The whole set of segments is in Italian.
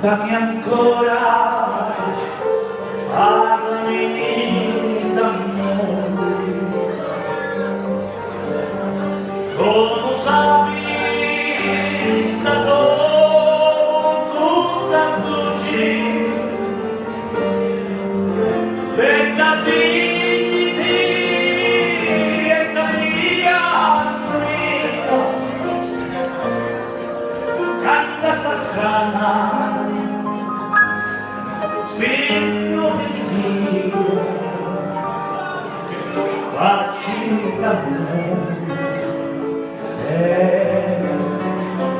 dammi ancora, parlami d'amore, come sapi stato cosa buci, per casiniti e tagliarmi, canta sta strana, spingo per Dio, facci l'amore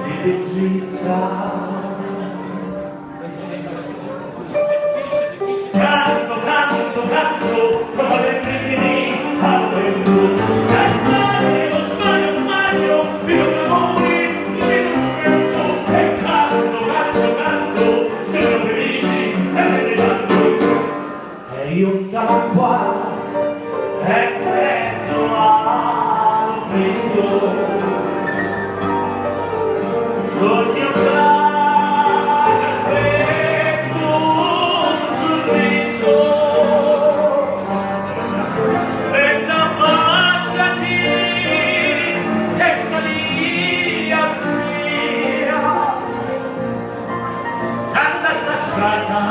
di Beatrice. Canto, canto, canto, come le brividi, alleluia. Sbaglio, sbaglio, sbaglio, vivo l'amore, vivo il canto, e canto, canto, canto, sono felici e me ne vanno. E io già qua, e mezzo al freddo, sogno vago, aspetto un sorriso, e la facciati, eccolia mia, canta sta strada,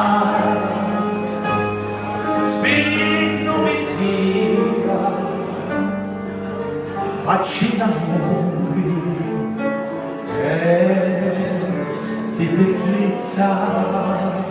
spinno mentira, facci l'amore di Beatrice.